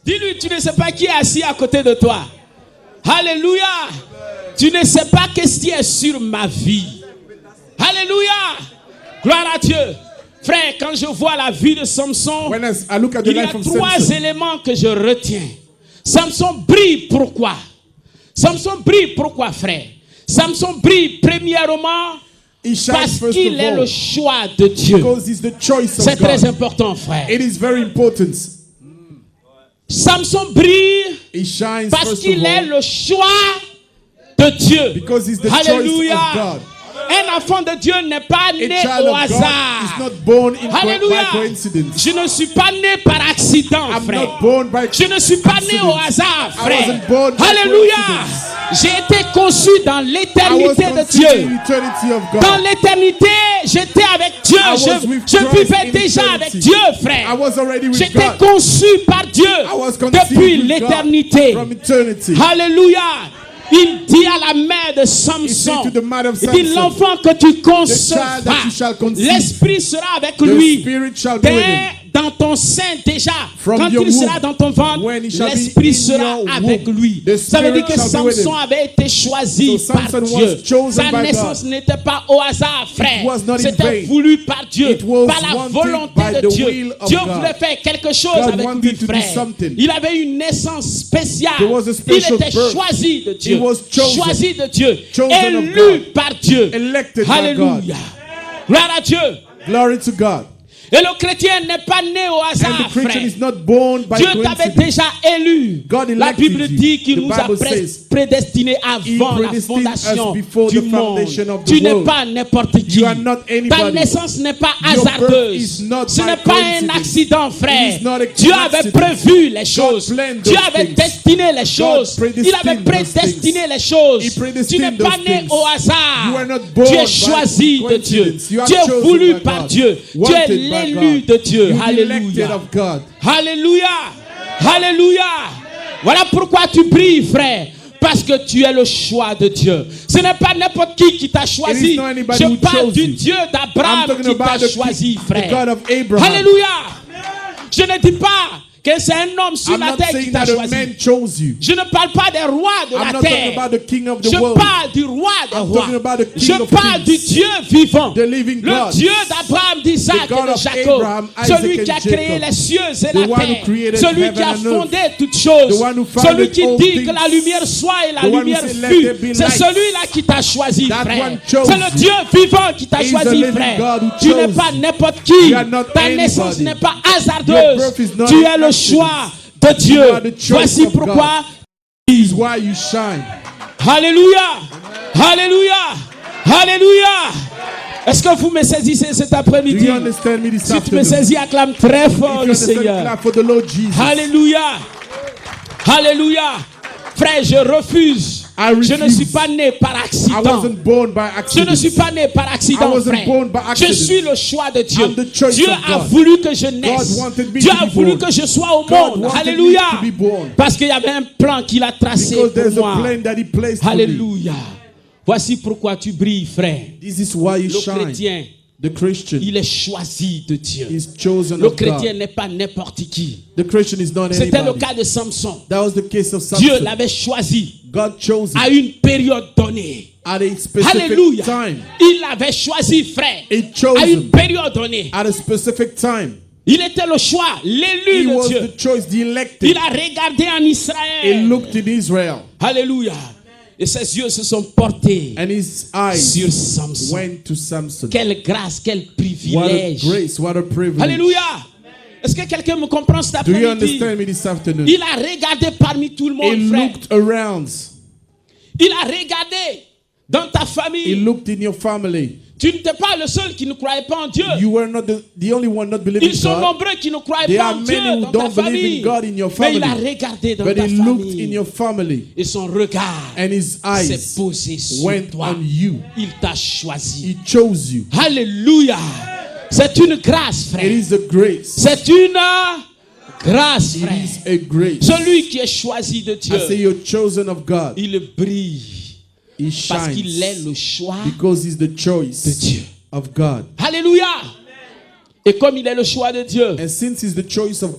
Dis-lui, tu ne sais pas qui est assis à côté de toi. Alléluia. Tu ne sais pas qu'est-ce qui est sur ma vie. Alléluia. Gloire à Dieu. Frère, quand je vois la vie de Samson, il y a trois éléments que je retiens. Samson brille, pourquoi? Samson brille, pourquoi, frère? Samson brille, premièrement, parce qu'il est le choix de Dieu. C'est très important, frère. It is very important. Samson brille parce qu'il est le choix de Dieu. Because he's the Alléluia. choice of God. Un enfant de Dieu n'est pas né au hasard. Alléluia. Je ne suis pas né par accident, frère. Je ne suis pas né au hasard, frère. Alléluia. J'ai été conçu dans l'éternité de Dieu. Dans l'éternité, j'étais avec Dieu. Je vivais déjà avec Dieu, frère. J'étais conçu par Dieu depuis l'éternité. Alléluia. Il dit à la mère de Samson, il dit l'enfant que tu concevras, l'esprit sera avec lui. Dans ton sein déjà, quand il sera dans ton ventre, l'esprit sera avec lui. Ça veut dire que Samson avait été choisi par Dieu. Sa naissance n'était pas au hasard, frère. C'était voulu par Dieu, par la volonté de Dieu. Dieu voulait faire quelque chose avec lui, frère. Il avait une naissance spéciale. Il était choisi de Dieu. Choisi de Dieu. Élu par Dieu. Alléluia. Gloire à Dieu. Glory to God. Et le chrétien n'est pas né au hasard, frère. Dieu t'avait déjà élu. La Bible dit qu'il nous a prédestinés avant la fondation du monde. Tu n'es pas n'importe qui. Ta naissance n'est pas hasardeuse. Ce n'est pas un accident, frère. Dieu avait prévu les choses. Dieu avait destiné les choses. Il avait prédestiné les choses. Tu n'es pas né au hasard. Tu es choisi de Dieu. Tu es voulu par Dieu. Tu es l'élu de Dieu. Alléluia. Alléluia. Alléluia. Voilà pourquoi tu brilles, frère. Parce que tu es le choix de Dieu. Ce n'est pas n'importe qui t'a choisi. Je parle du Dieu d'Abraham qui t'a choisi, frère. Alléluia. Je ne dis pas que c'est un homme sur la terre qui t'a choisi. Je ne parle pas des rois de la terre. Je parle du roi des rois. Je parle du Dieu vivant. Le Dieu d'Abraham, d'Isaac et de Jacob. Celui qui a créé les cieux et la terre. Celui qui a fondé toutes choses. Celui qui dit que la lumière soit et la lumière fut. C'est celui-là qui t'a choisi, frère. C'est le Dieu vivant qui t'a choisi, frère. Tu n'es pas n'importe qui. Ta naissance n'est pas hasardeuse. Tu es le choix de Dieu. Voici pourquoi. Alléluia. Alléluia. Alléluia. Est-ce que vous me saisissez cet après-midi? Si tu me saisis, acclame très fort le Seigneur. Alléluia. Alléluia. Frère, je refuse. Je ne suis pas né par accident. Je ne suis pas né par accident, frère. Je suis le choix de Dieu. Dieu a voulu que je naisse. Dieu a voulu que je sois au monde. Alléluia. Parce qu'il y avait un plan qu'il a tracé pour moi. Alléluia. Voici pourquoi tu brilles, frère. Le chrétien, il est choisi de Dieu. Le chrétien n'est pas n'importe qui. C'était le cas de Samson. Dieu l'avait choisi à une période donnée. Alléluia. Il l'avait choisi, frère, à une période donnée. Il était le choix, l'élu de Dieu. Il a regardé en Israël. Alléluia. Et ses yeux se sont portés sur Samson. Quelle grâce, quel privilège. Alléluia. Est-ce que quelqu'un me comprend cet après-midi? Il a regardé parmi tout le monde, frère. Il a regardé dans ta famille. Tu n'étais pas le seul qui ne croyait pas en Dieu. Ils sont nombreux qui ne croyaient pas en Dieu dans ta famille. Mais il a regardé dans ta famille. Et son regard s'est posé sur toi. Il t'a choisi. Alléluia. C'est une grâce, frère. C'est une grâce, frère. Celui qui est choisi de Dieu, il brille. Parce qu'il est le choix de Dieu. Alléluia. Et comme il est le choix de Dieu,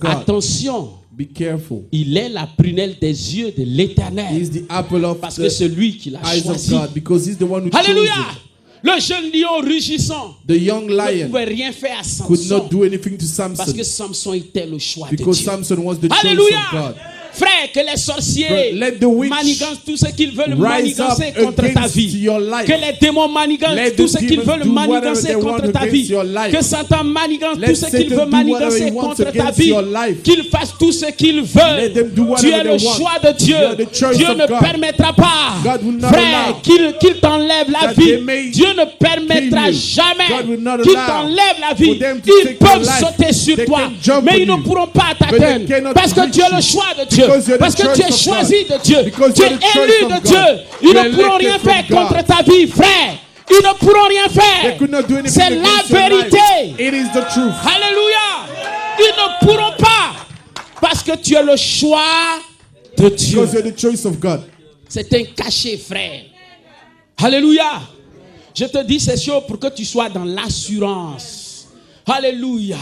attention, Be careful. Il est la prunelle des yeux de l'Éternel. He is the apple of Parce que c'est lui qui l'a eyes of choisi. God, because he's the one who Alléluia. chose it. Le jeune lion rugissant The young ne lion pouvait rien faire à could Samson. not do anything to Parce que Samson, Samson était le choix de because Dieu. Samson was the choice Alléluia. of God. Frère, que les sorciers Let the witch manigancent tout ce qu'ils veulent rise manigancer up contre ta against vie. your life. Que les démons manigancent Let tout the ce qu'ils demons veulent do whatever manigancer they contre want ta against vie. your life. Que Satan manigance Let tout ce qu'il Satan veut do whatever manigancer he wants contre ta against vie. your life. Qu'ils fassent tout ce qu'ils Let them do veulent. whatever Tu es le they want. choix de Dieu. You are the choice Dieu of ne God. permettra pas, God will not frère, allow qu'il t'enlève la that vie. they may Dieu ne permettra kill you. jamais God will not qu'il allow t'enlève la for vie. them to Ils take your peuvent life. sauter sur They toi, can jump mais on ils ne you. pourront pas But they t'atteindre. cannot Parce que reach tu es le you. choix de Dieu. Because you're the Parce que choice tu es of choisi God. de Dieu. Because Tu es you're the choice élu of de God. Dieu. Ils You're ne pourront elected rien from faire God. contre ta vie, frère. Ils ne pourront rien They faire. could not do anything C'est la against your vérité. life. It is the truth. Alléluia. Ils ne pourront pas. Parce que tu es le choix de Dieu. Because you're the choice of God. C'est un cachet, frère. Alléluia. Je te dis ces choses pour que tu sois dans l'assurance. Alléluia.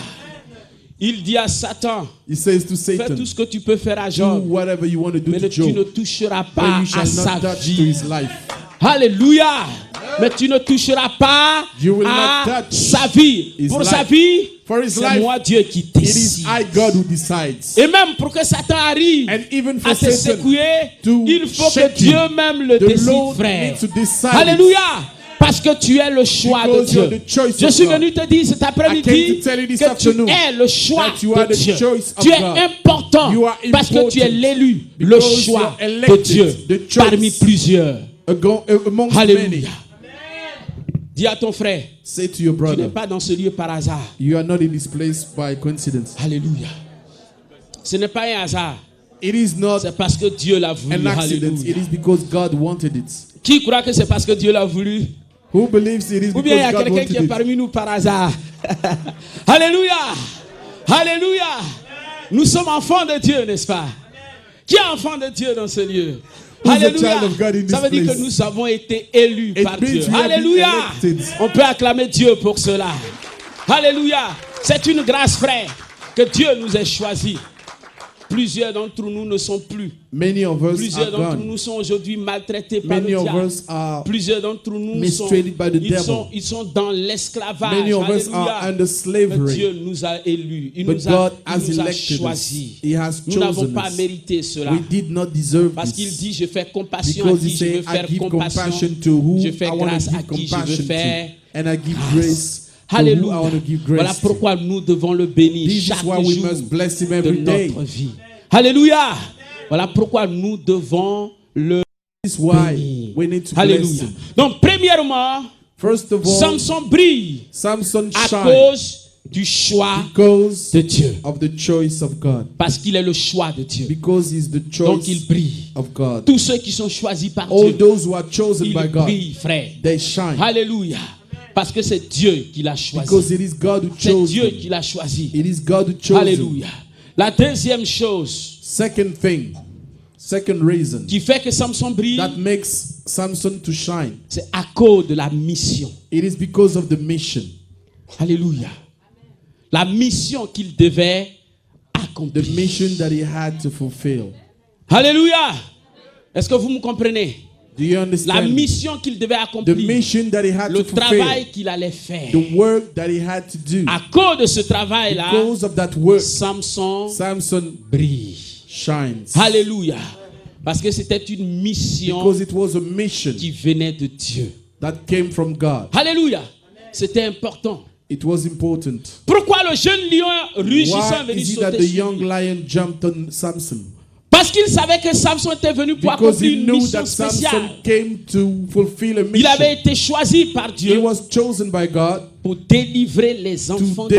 Il dit à Satan, He says to fais Satan, tout ce que tu peux faire à do Job, whatever you want to do mais to tu ne Job, toucheras but pas you à shall sa not touch to vie. his life. Alléluia. Mais tu ne toucheras pas You will à not touch sa vie. his Pour life. sa vie, For his c'est life, moi Dieu qui It is décide. I, God, who decides. Et même pour que Satan arrive And even à for te Satan secouer, to il faut shake que Dieu you, même le the décide, Lord frère. needs to decide. Alléluia. Parce que tu es le choix de Because you're Dieu. the choice Je of suis God. venu te dire cet I après-midi came to tell you this que tu afternoon es le choix that you are de the Dieu. choice of Tu es God. important You are parce que tu es important l'élu, le because choix you're de elected, Dieu the choice parmi plusieurs. Amongst many. Alléluia. Dis à ton frère, Say to your tu n'es brother, pas dans ce lieu par hasard. you are not in this place by coincidence. Alléluia. Ce n'est pas un hasard. It is not C'est parce que Dieu l'a voulu. an accident. Alléluia. It is because God wanted it. Qui croit que c'est parce que Dieu l'a voulu? Who believes it is Ou bien il y a because God quelqu'un qui est wanted it? parmi nous par hasard. Alléluia. Alléluia. Nous sommes enfants de Dieu, n'est-ce pas? Qui est enfant de Dieu dans ce lieu? Who's a Alléluia. child of God in this Ça veut dire place? que nous avons été élus It par means Dieu. we have been Alléluia. elected. On peut acclamer Dieu pour cela. Alléluia. C'est une grâce, frère, que Dieu nous ait choisis. Plusieurs d'entre nous ne sont plus. Many of us Plusieurs are d'entre gone. nous sont aujourd'hui maltraités par Many le of diable. us are Plusieurs d'entre nous mistreated by the devil. ils sont dans l'esclavage. Many of us Alléluia. are under Mais slavery. Dieu nous a élus. Il But nous a, God il has nous a elected us. choisis. He has Nous n'avons chosen pas us. mérité cela. We did not deserve Parce qu'il this. dit, je fais compassion Because à he qui je veux said, I faire give compassion. compassion to who Je fais I want grâce to à give qui je veux compassion faire to. And I give grâce. grace to who Alléluia. I want to give Voilà grace to. pourquoi nous devons le bénir This chaque is why we jour must bless him de every day. notre vie. Alléluia. Voilà pourquoi nous devons le This is why bénir. we need to bless Alléluia. him. Donc, premièrement, First of all, Samson brille Samson à shine cause du choix because de Dieu. of the choice of God. Parce qu'il est le choix de Dieu. Because he's the Donc, il choice brille. of God. Tous ceux qui sont choisis par All Dieu, those who are chosen ils by God, brillent, frère. they shine. Alléluia. Parce que c'est Dieu qui l'a choisi. Because it is God who C'est chose Dieu them. qui l'a choisi. It is God who chose them. Alléluia. La deuxième chose Second thing, second reason qui fait que Samson brille, that makes Samson to shine, c'est à cause de la mission. it is because of the mission. Alléluia. La mission qu'il devait The accomplir. mission that he had to fulfill. Alléluia. Est-ce que vous me comprenez? Do you La understand? mission qu'il devait The accomplir. mission that he had Le to fulfill. travail qu'il allait faire. The work that he had to do. À cause de ce travail-là, Because of that work, Samson Samson brille. shines. Alléluia. Parce que c'était une mission Because it was a mission qui venait de Dieu. that came from God. Alléluia. C'était important. It was important. Pourquoi le jeune lion rugissant Why venait is it that sauter the sur young lui? lion jumped on Samson? Parce qu'il savait que Samson était venu pour Because accomplir he une knew mission that spéciale. Samson came to fulfill a Il avait mission. été choisi par He Dieu was chosen by God pour délivrer les enfants